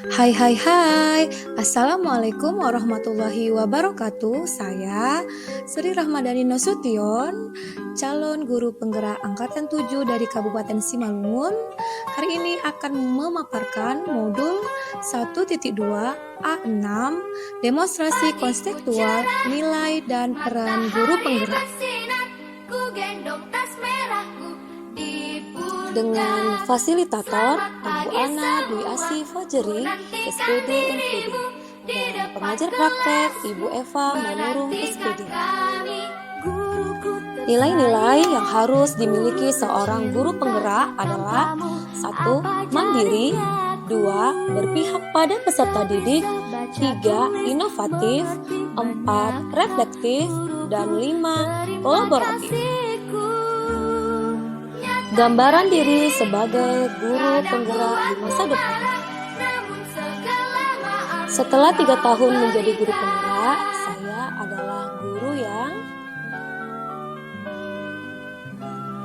Hai. Assalamualaikum warahmatullahi wabarakatuh. Saya Sri Rahmadani Nasution, calon guru penggerak angkatan 7 dari Kabupaten Simalungun. Hari ini akan memaparkan modul 1.2 A6 demonstrasi konseptual nilai dan peran guru penggerak. Dengan fasilitator Ibu Ana Dwi Asih Fajri, SPD NPD, dan pengajar praktek Ibu Eva Manurung SPD. Nilai-nilai yang harus dimiliki seorang guru penggerak adalah 1. Mandiri, 2. Berpihak pada peserta didik, 3. Inovatif, 4. Reflektif, dan 5. Kolaboratif. Gambaran diri sebagai guru penggerak di masa depan. Setelah 3 tahun menjadi guru penggerak, saya adalah guru yang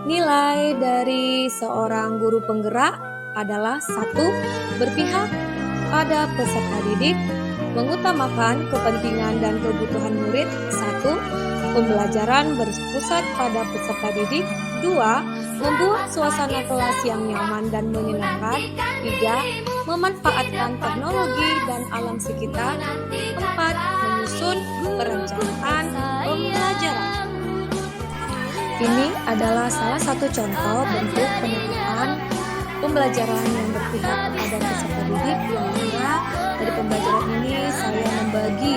nilai dari seorang guru penggerak adalah 1. Berpihak pada peserta didik, mengutamakan kepentingan dan kebutuhan murid. 1. Pembelajaran berpusat pada peserta didik. 2. Membuat suasana kelas yang nyaman dan menyenangkan. 3. Memanfaatkan teknologi dan alam sekitar. 4. Menyusun perencanaan pembelajaran. Ini adalah salah satu contoh bentuk penerapan pembelajaran yang berpihak kepada peserta didik, yang mana dari pembelajaran ini saya membagi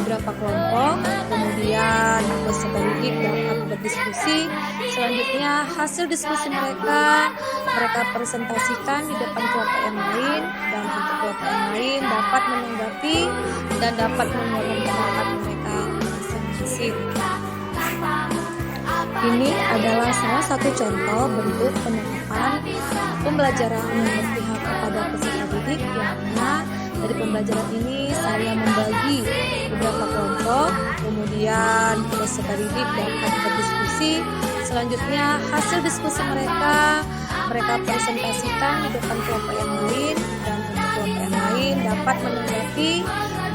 beberapa kelompok, kemudian peserta didik dapat berdiskusi. Selanjutnya hasil diskusi mereka presentasikan di depan kelompok yang lain, dan untuk kelompok yang lain dapat menanggapi dan dapat mengeluarkan pendapat mereka masing-masing. Ini adalah salah satu contoh bentuk penerapan pembelajaran yang berpihak kepada peserta didik, yang mana dari pembelajaran ini saya membagi beberapa kelompok, kemudian peserta didik dapat berdiskusi. Selanjutnya hasil diskusi mereka presentasikan di depan kelompok yang lain, dan untuk kelompok yang lain dapat menanggapi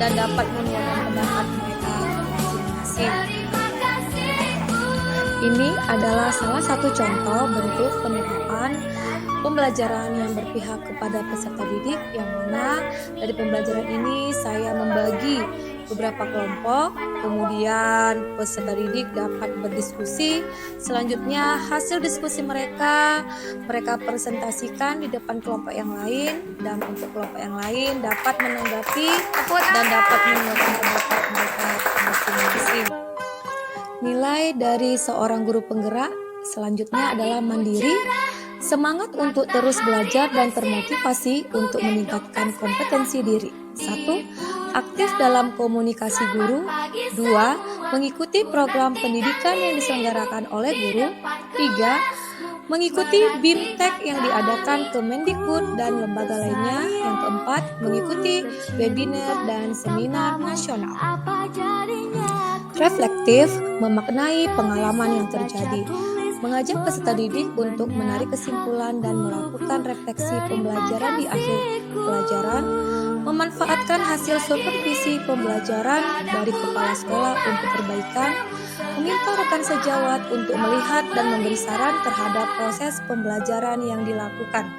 dan dapat mengeluarkan pendapat mereka masing-masing. Ini adalah salah satu contoh bentuk penerapan pembelajaran yang berpihak kepada peserta didik, yang mana dari pembelajaran ini saya membagi beberapa kelompok, kemudian peserta didik dapat berdiskusi. Selanjutnya hasil diskusi mereka presentasikan di depan kelompok yang lain, dan untuk kelompok yang lain dapat menanggapi dan dapat mengeluarkan pendapat mereka masing-masing. Nilai dari seorang guru penggerak selanjutnya adalah mandiri, semangat untuk terus belajar dan termotivasi untuk meningkatkan kompetensi diri. 1. Aktif dalam komunikasi guru. 2. Mengikuti program pendidikan yang diselenggarakan oleh guru. 3. Mengikuti BIMTEK yang diadakan Kemendikbud dan lembaga lainnya. Yang keempat, mengikuti webinar dan seminar nasional. Reflektif, memaknai pengalaman yang terjadi, mengajak peserta didik untuk menarik kesimpulan dan melakukan refleksi pembelajaran di akhir pelajaran, memanfaatkan hasil supervisi pembelajaran dari kepala sekolah untuk perbaikan, meminta rekan sejawat untuk melihat dan memberi saran terhadap proses pembelajaran yang dilakukan.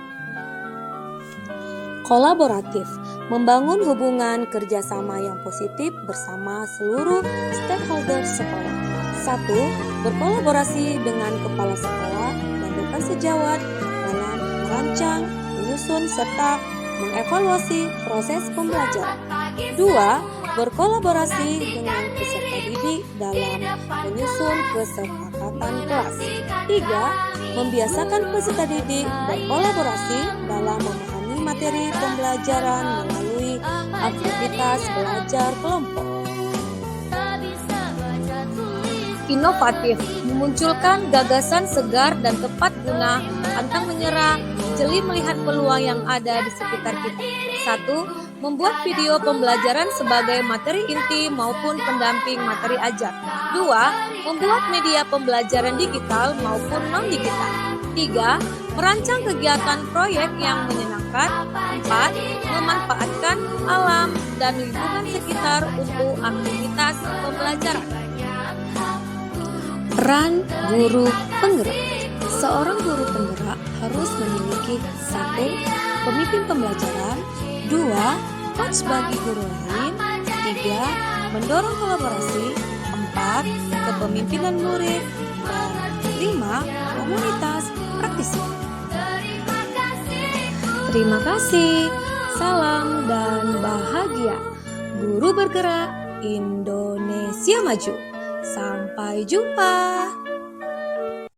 Kolaboratif, membangun hubungan kerjasama yang positif bersama seluruh stakeholder sekolah. 1. Berkolaborasi dengan kepala sekolah dan rekan sejawat dalam merancang, menyusun, serta mengevaluasi proses pembelajaran. 2. Berkolaborasi dengan peserta didik dalam menyusun kesepakatan kelas. 3. Membiasakan peserta didik berkolaborasi dalam memahami materi pembelajaran melalui aktivitas belajar kelompok. Inovatif, memunculkan gagasan segar dan tepat guna, pantang menyerah, jeli melihat peluang yang ada di sekitar kita. 1. Membuat video pembelajaran sebagai materi inti maupun pendamping materi ajar. 2. Membuat media pembelajaran digital maupun non-digital. 3. Merancang kegiatan proyek yang menyenangkan. 4. Memanfaatkan alam dan lingkungan sekitar untuk aktivitas pembelajaran. Peran guru penggerak. Seorang guru penggerak harus memiliki 1. Pemimpin pembelajaran. 2. Coach bagi guru lain. 3. Mendorong kolaborasi. 4. Kepemimpinan murid. Dan 5. Komunitas praktisi. Terima kasih. Salam dan bahagia. Guru bergerak, Indonesia maju. Sampai jumpa.